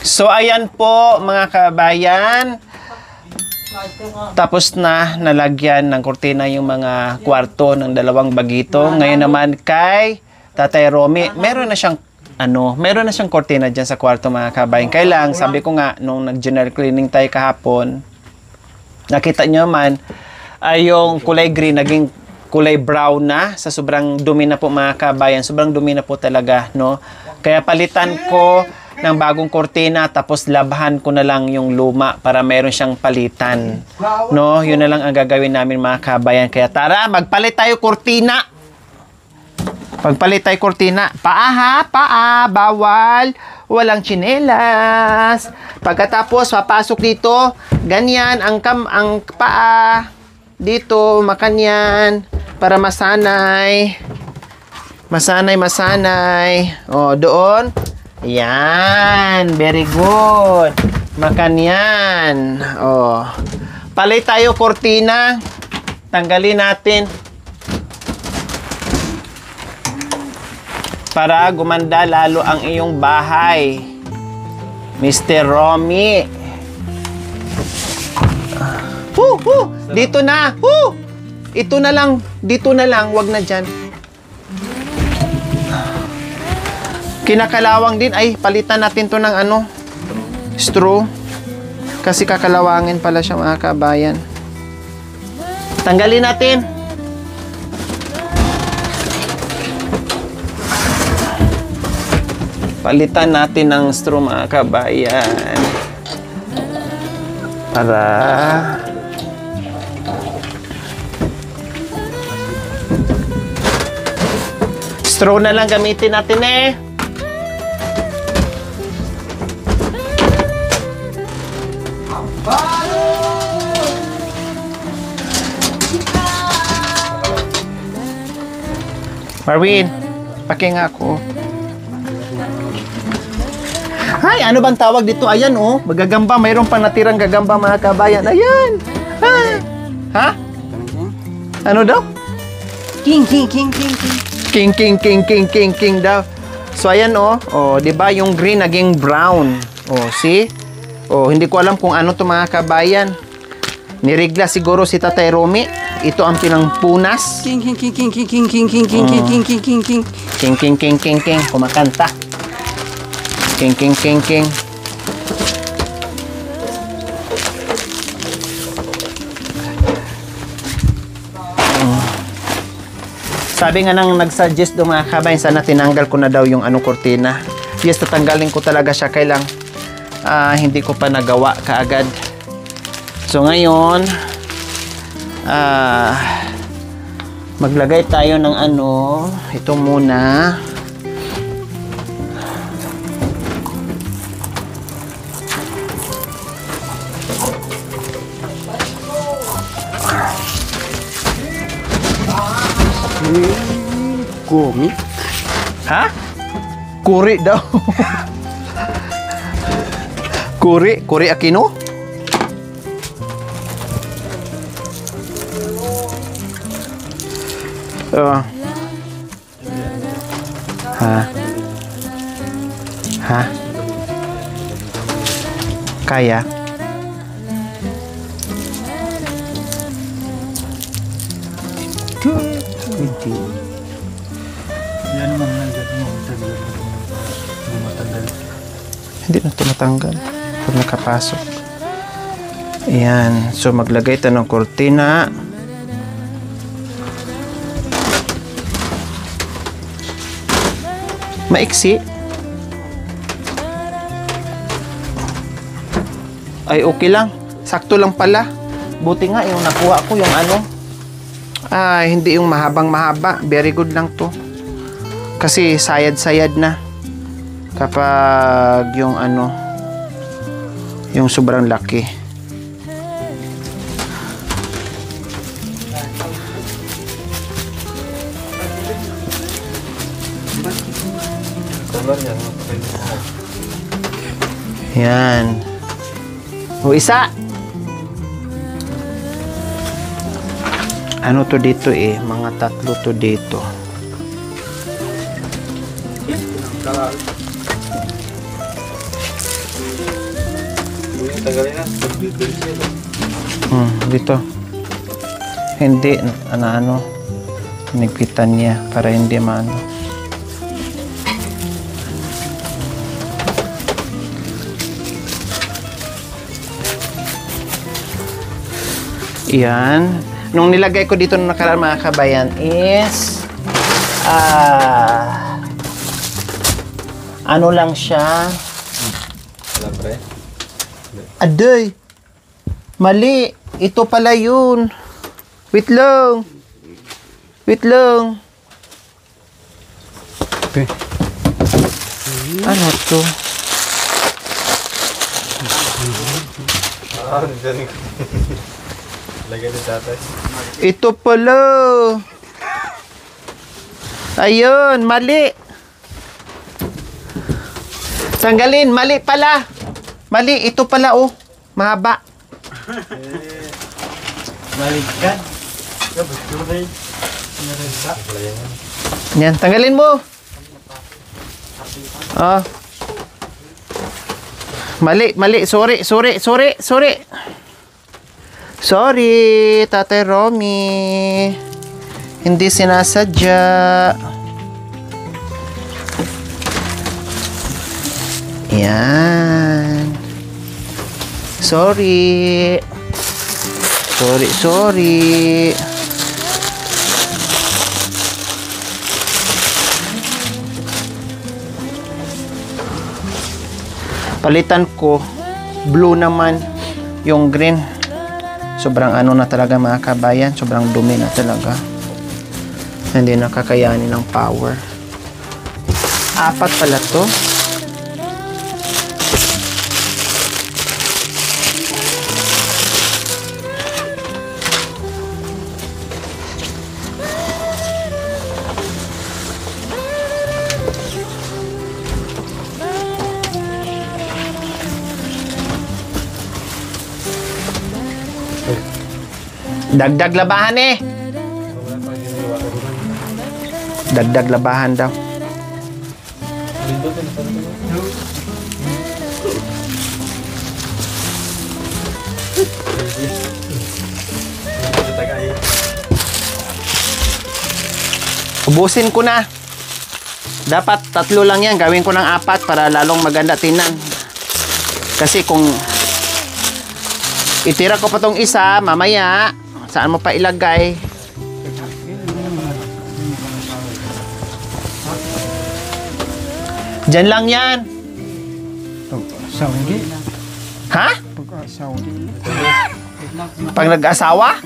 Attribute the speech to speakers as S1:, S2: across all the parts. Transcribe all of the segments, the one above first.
S1: So, ayan po mga kabayan. Tapos na nalagyan ng kurtina yung mga kwarto ng dalawang bagito. Ngayon naman kay Tatay Romy, meron na siyang kurtina dyan sa kwarto mga kabayan. Kailang, sabi ko nga, nung nag-general cleaning tayo kahapon, nakita nyo man, ay yung kulay green, naging kulay brown na sa sobrang dumi na po mga kabayan. Sobrang dumi na po talaga, no? Kaya palitan ko ng bagong kurtina tapos labahan ko na lang yung luma para meron siyang palitan. No, yun na lang ang gagawin namin mga kabayan. Kaya tara, magpalit tayo kurtina. Pagpalit tayo kurtina. Paa ha, paa, bawal. Walang tsinelas. Pagkatapos papasok dito, ganyan ang paa dito, makanyan para masanay. Masanay. O, doon. Yan, very good. Makan yan. Oh. Palit tayo kortina. Tanggalin natin. Para gumanda lalo ang iyong bahay. Mr. Romy. Dito na. Ito na lang. Dito na lang. Wag na dyan. Kinakalawang din. Ay, palitan natin to ng straw. Kasi kakalawangin pala siya mga kabayan. Tanggalin natin. Palitan natin ng straw mga kabayan. Para straw na lang gamitin natin Marvin, pakinga ako. Ay, ano bang tawag dito? Ayan, oh. Magagamba. Mayroon pang natirang gagamba, mga kabayan. Ayan. Ha? Ano daw?
S2: King
S1: daw. So, ayan, oh. Oh, diba? Yung green naging brown. Oh, see? Oh, hindi ko alam kung ano to mga kabayan. Nirigla siguro si Tatay Romy. Ito ang pinangpunas.
S2: King.
S1: Kumakanta. King. Sabi nga nang nag-suggest do mga kabayan, sana tinanggal ko na daw yung kurtina. Yes, tatanggalin ko talaga siya. Kailang hindi ko pa nagawa kaagad. So ngayon, maglagay tayo ng ito muna.
S2: Gumi?
S1: Ha? Kuri daw. Kuri Aquino? Ha? Kaya? Hindi.
S3: Yan naman matanggal.
S1: Hindi na tumatanggal pag nakapasok. Ayan. So, maglagay tayo ng kurtina. Maiksi. Ay, okay lang. Sakto lang pala. Buti nga yung nakuha ko yung hindi yung mahabang-mahaba. Very good lang to. Kasi sayad-sayad na. Kapag yung yung sobrang laki. Yan. O isa. Ano to dito mga tatlo to dito. Dito. Hindi, ano, nagpitan niya para hindi maano. Yan. Nung nilagay ko dito nung nakaraan mga kabayan is ano lang siya. Aday! Mali! Ito pala yun. Wait lang. Wait lang.
S3: Okay.
S1: Ano to? Ito pala. Ayun, mali. Tanggalin, mali pala. Mali, ito pala oh. Mahaba.
S3: Maligkan.
S1: Yan, tanggalin mo. Oh. Mali, mali. Sorry. Sorry, Tatay Romy. Hindi sinasadya. Yan. Sorry. Palitan ko. Blue naman. Yung green. Sobrang ano na talaga mga kabayan. Sobrang dumi na talaga. Hindi nakakayanin ng power. 4 pala to. Dagdag labahan eh. Dagdag labahan daw. Ubusin ko na. Dapat 3 lang yan. Gawin ko ng 4 para lalong maganda tingnan. Kasi kung itira ko pa tong isa, mamaya, saan mo pa ilagay? Diyan lang yan.
S3: Saudi.
S1: Ha?
S3: Saudi.
S1: Pag nag-asawa?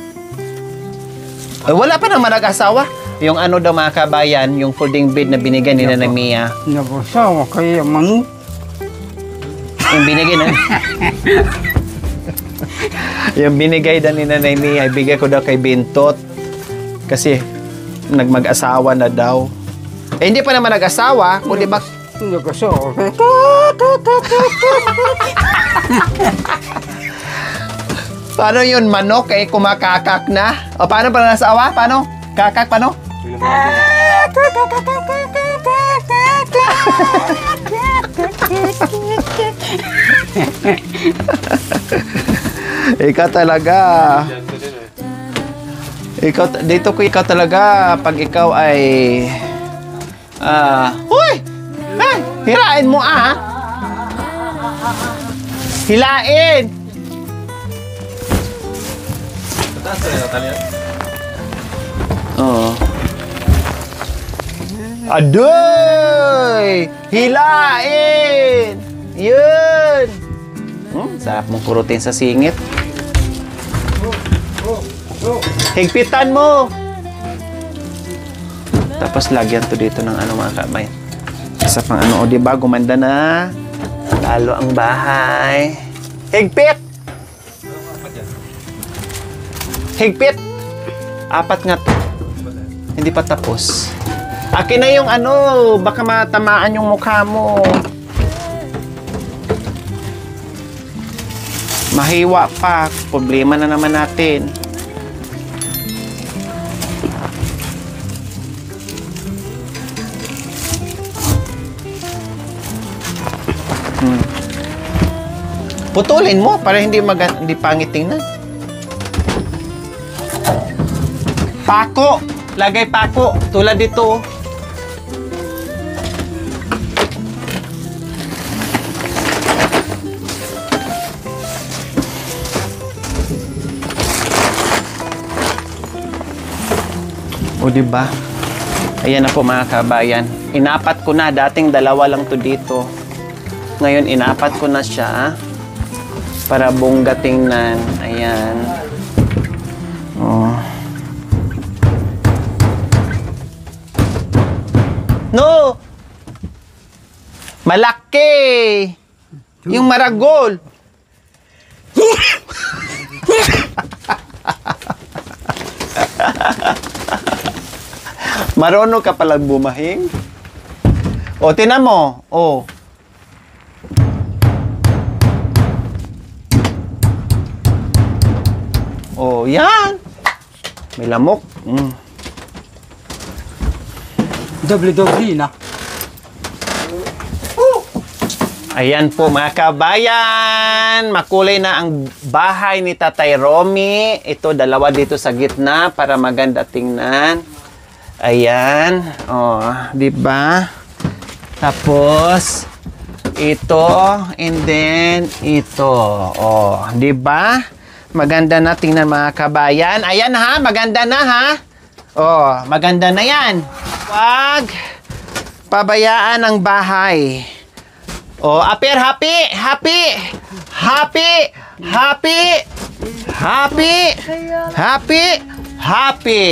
S1: Eh, wala pa naman nag-asawa. Yung ano daw mga kabayan, yung folding bed na binigay ni Nanay Mia.
S3: Nag-asawa kaya manok.
S1: Yung binigay na... yung binigay daw ni Nanay Mia, ibigay ko daw kay Bintot. Kasi mag-asawa na daw. Eh, hindi pa naman nag-asawa, kundi ba...
S3: Nag-asawa kaya...
S1: Paano yun, manok? Eh, kumakakak na? O, paano pa nasawa? Paano? Kakak, paano? Ikaw talaga. Ikaw talaga pag ikaw ay huy! Ay, hirain mo hilain. Oo. Adoy! Hilain! Yun! Sarap mong kurutin sa singit. Higpitan mo! Tapos lagyan to dito ng ano mga kamay. Isa pang ano, o diba, gumanda na. Lalo ang bahay. Higpit! Higpit! 4 nga to. Hindi pa tapos. Akin na yung ano, baka matamaan yung mukha mo. Mahiwa pa. Problema na naman natin. Putulin mo para hindi pangit tingnan. Pako. Lagay pako. Tulad dito. O, diba? Ayan na po mga kabayan. Inapat ko na. Dating dalawa lang to dito. Ngayon, inapat ko na siya. Para bongga tingnan. Ayan. Oh. No! Malaki! Yung maragol. Marunong ka palang bumahing. O, tinan mo. O. O, yan. May lamok.
S3: Doble-doble na.
S1: Ayan po mga kabayan. Makulay na ang bahay ni Tatay Romy. Ito, dalawa dito sa gitna para maganda tingnan. Ayan. Oh, di ba? Tapos ito and then ito. Oh, di ba? Maganda na tingnan mga kabayan. Ayan ha, maganda na ha. Oh, maganda na 'yan. Wag pabayaan ang bahay. Oh, appear happy, happy. Happy, happy. Happy. Happy. Happy.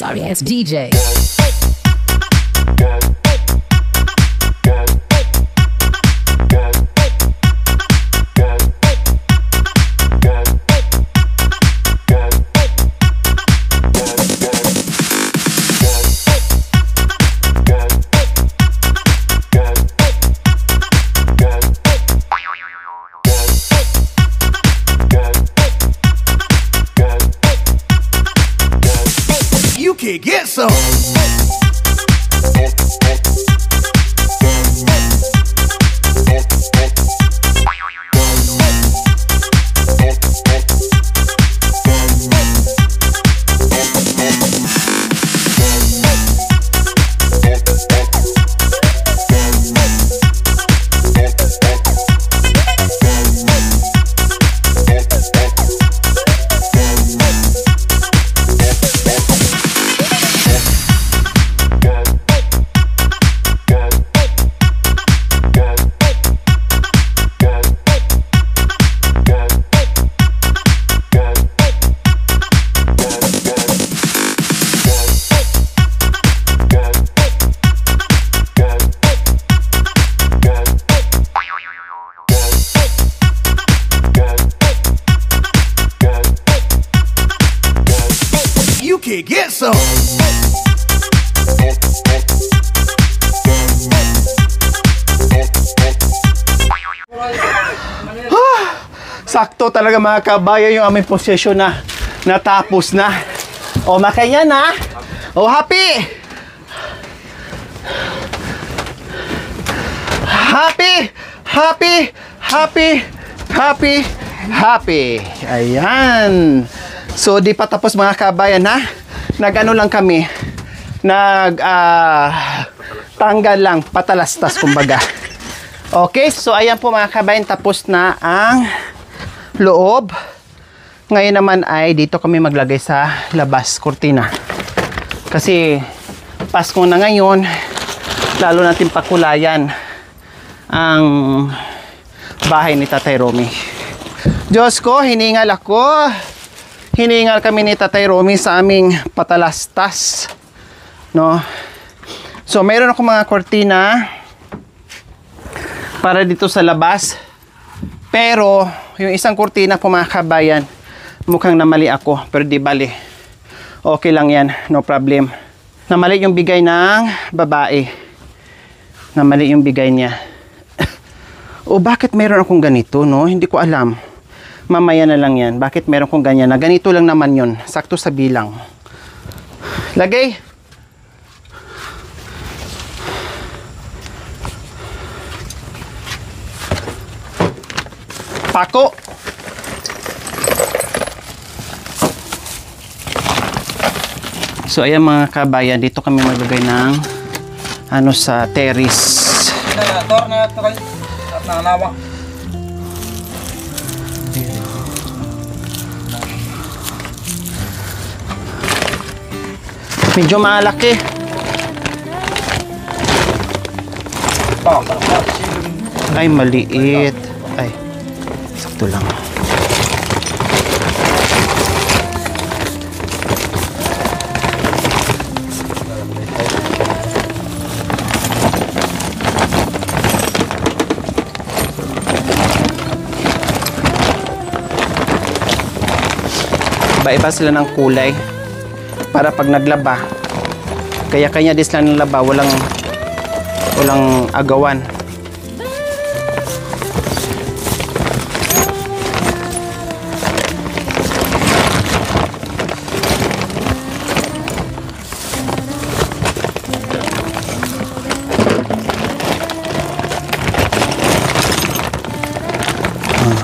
S2: Sorry, it's DJ.
S4: You can get some. You can get some.
S1: sakto talaga mga kabayan yung aming posisyon na natapos na. O, makaya na. O, happy! Happy! Happy! Happy! Happy! Happy! Ayan. So, di pa tapos mga kabayan ha. Nag-ano lang kami. Tanggal lang. Patalastas kumbaga. Okay, so ayan po mga kabayan. Tapos na ang loob. Ngayon naman ay dito kami maglagay sa labas, kurtina. Kasi Pasko na ngayon. Lalo natin pakulayan ang bahay ni Tatay Romy. Diyos ko, hiningal ako. Hiningal kami ni Tatay Romy sa aming patalastas. No? So, mayroon ako mga kortina para dito sa labas. Pero, yung isang kortina po mga kabayan, mukhang namali ako. Pero di bali. Okay lang yan. No problem. Namali yung bigay ng babae. Namali yung bigay niya. O bakit mayroon akong ganito, no? Hindi ko alam. Mamaya na lang yan. Bakit meron kong ganyan na ganito lang naman yun. Sakto sa bilang. Lagay. Pako. So ayan mga kabayan, dito kami maglagay ng ano sa terrace.
S3: Tor na ito kayo. At nanganawa.
S1: Medyo malaki. Ay, maliit. Ay, sakto lang. Iba-iba sila ng kulay. Para pag naglaba, kanya-kanya din sila ng laba, walang agawan.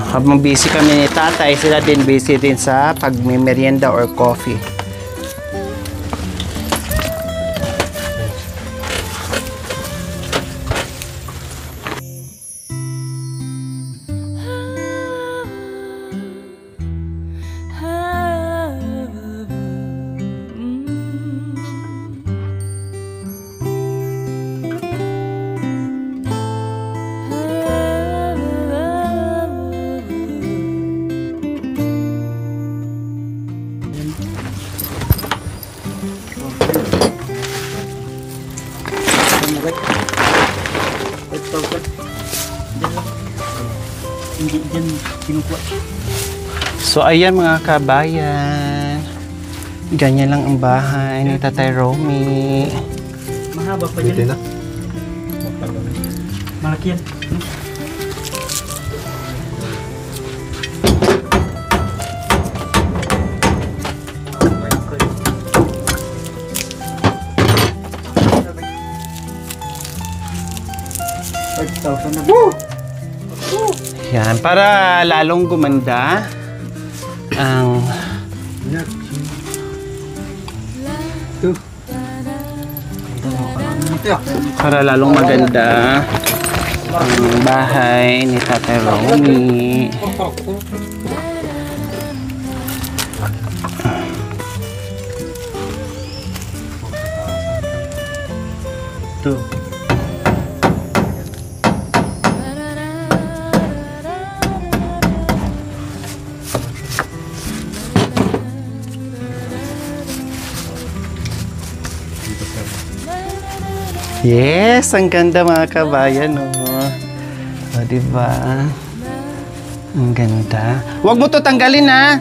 S1: Habang busy kami ni tatay, sila din busy din sa pagmimerienda or coffee. So ayan mga kabayan, ganyan lang ang bahay ni Tatay Romy.
S3: Mahaba pa dyan. Malaki yan.
S1: Yan, para lalong gumanda ang para lalong maganda ang bahay ni Tatay Romy. Yes, ang ganda mga kabayan, oh. O, diba? Ang ganda. Huwag mo to tanggalin, ha?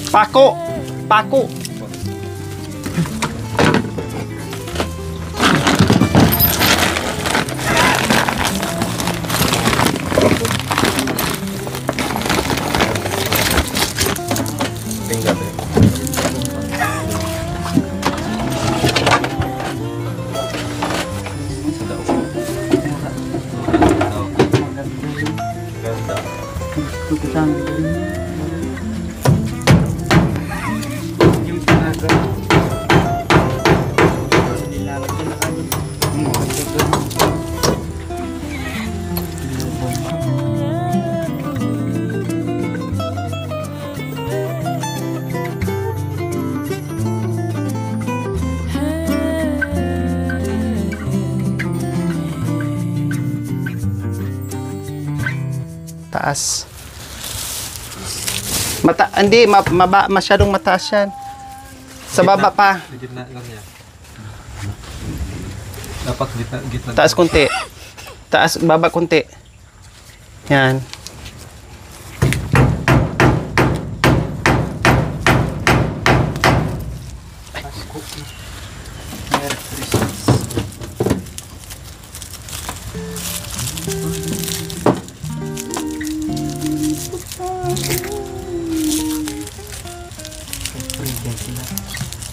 S1: Pako! pako. Taas. Hindi, masyadong mataas yan. Sa baba pa.
S2: Gitna lang yan. Dapat gitna.
S1: Taas kunti. Taas, baba kunti. Yan.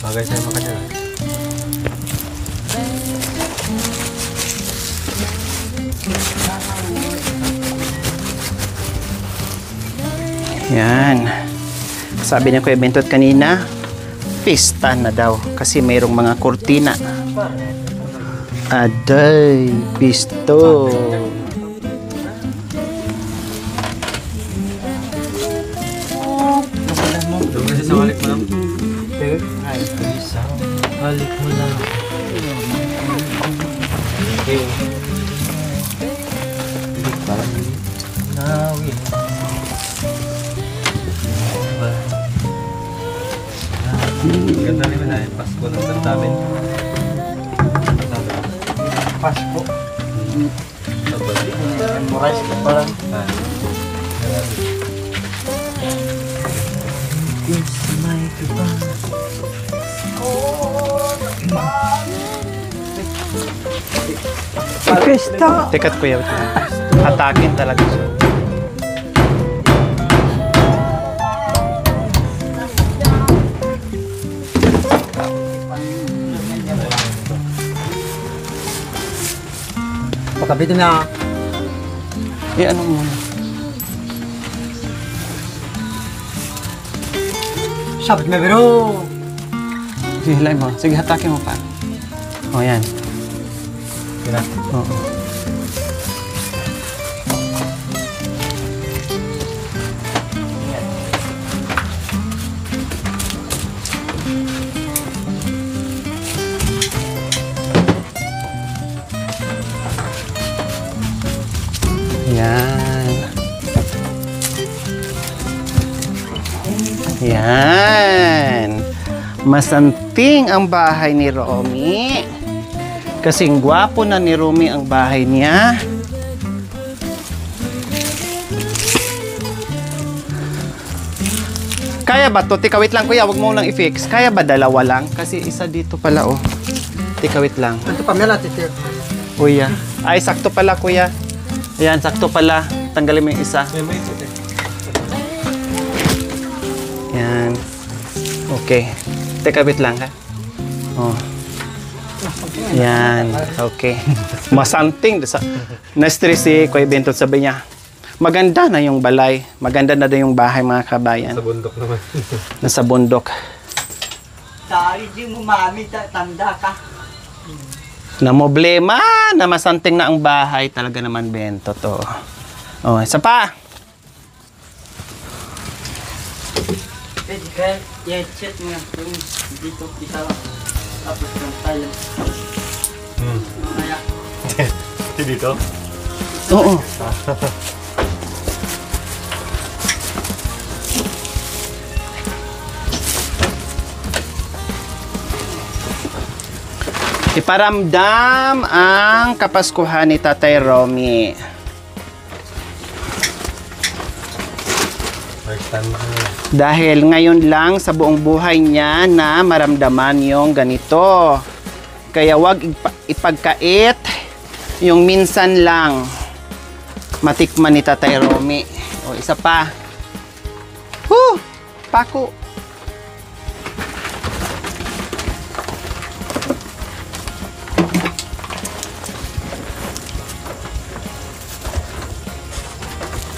S2: Bagay sa'yo makanya.
S1: Yan. Sabi niya Kuya Bentot kanina, pista na daw kasi mayroong mga kurtina. Aday, pisto.
S2: Doon kasi sa walik mo lang.
S3: Halik mo lang.
S2: Okay.
S3: Nawi.
S2: Ganda rin na yung Pasko ng tantamin.
S3: Pasko.
S2: Sabali.
S3: Memorize ko pa lang. Kiss my goodbye. Pista.
S1: Tekat Kuya. Atakin talaga siya.
S3: Pagkabito na.
S1: Ano muna?
S3: Sabit na biro.
S1: Sige, hilay mo. Sige, hatakin mo pa. O, yan.
S2: Kina.
S1: Oo. Yan. Yan. Masanting ang bahay ni Romy. Kasing gwapo na ni Romy ang bahay niya. Kaya ba to? Tikawit lang kuya, wag mo lang i-fix. Kaya ba dalawa lang? Kasi isa dito pala oh. Tikawit lang.
S3: Ito pa mela titir.
S1: Kuya. Ay, sakto pala kuya. Ayan, sakto pala. Tanggalin mo yung isa.
S2: May ikot eh.
S1: Yan. Okay. Tikawit lang ha. Oh. Yan. Okay. Masanting. Na-stress si Kuya Bentot, sabi niya. Maganda na yung balay. Maganda na din yung bahay mga kabayan.
S2: Sa bundok naman.
S1: Nasa bundok.
S3: Dari di mo mami tanda ka.
S1: Na problema na masanting na ang bahay talaga naman Bentot. Oh, isa pa.
S3: Pwede ka i-chat mo yan. Dito, isa lang. Tapos lang tayo. Mamaya.
S2: Dito?
S1: Oo. Iparamdam ang Kapaskuhan ni Tatay Romy. Dahil ngayon lang sa buong buhay niya na maramdaman yung ganito. Kaya wag ipagkait yung minsan lang matikman ni Tatay Romy. O, isa pa. Pako.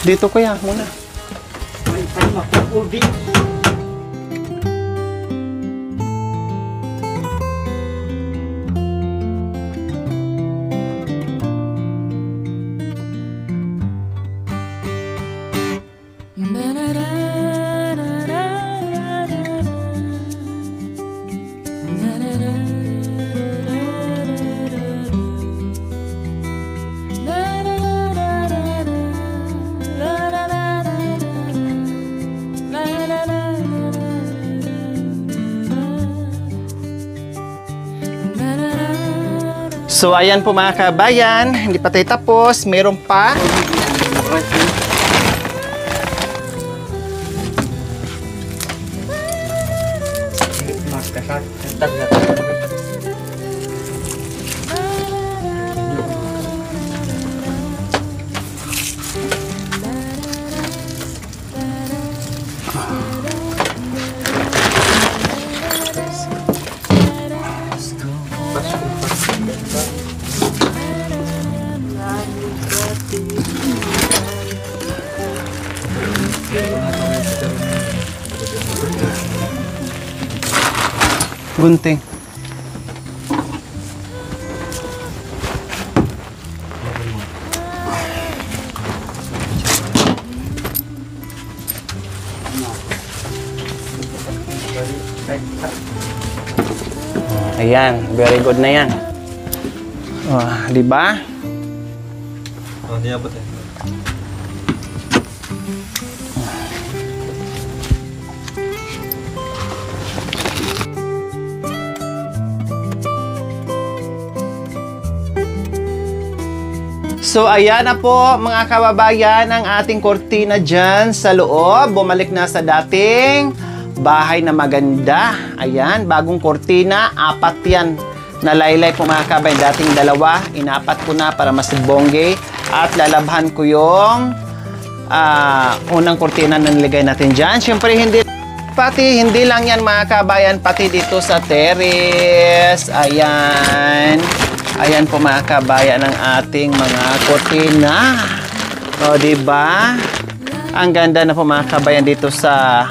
S1: Dito kuya, muna.
S3: May time ako ubi.
S1: So ayan po mga kabayan, hindi pa tayo tapos, meron pa. Gunting. Ayan, very good na yan. Oh, di ba?
S2: Oh, hindi abot eh.
S1: So ayan na po mga kababayan ang ating kortina dyan sa loob. Bumalik na sa dating bahay na maganda. Ayan, bagong kortina, 4 yan na laylay po mga kababayan. Dating 2, inapat ko na para mas bongge. At lalabhan ko yung unang kortina na nilagay natin dyan. Siyempre hindi lang yan mga kababayan, pati dito sa terrace. Ayan. Ayan po mga kabayan ang ating mga kortina. O, diba? Ang ganda na po mga kabayan dito sa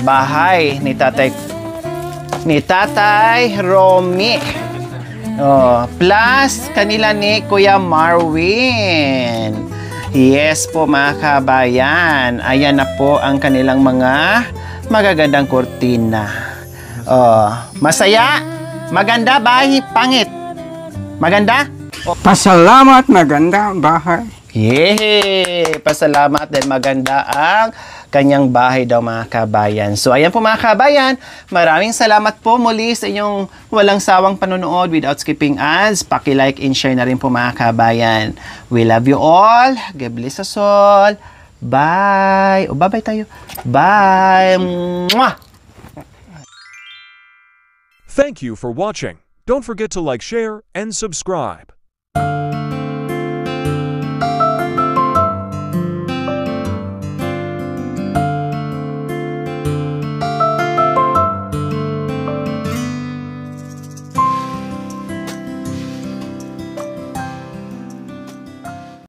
S1: bahay ni Tatay Romy. O, plus kanila ni Kuya Marwin. Yes po mga kabayan. Ayan na po ang kanilang mga magagandang kortina. O, masaya? Maganda, bahay, pangit. Maganda?
S5: Pasalamat, maganda ang bahay.
S1: Yay! Pasalamat dahil maganda ang kanyang bahay daw mga kabayan. So ayan po mga kabayan, maraming salamat po muli sa inyong walang sawang panonood without skipping ads. Paki-like and share na rin po mga kabayan. We love you all. God bless us all. Bye! O bye-bye tayo. Bye! Mwah!
S6: Thank you for watching. Don't forget to like, share, and subscribe.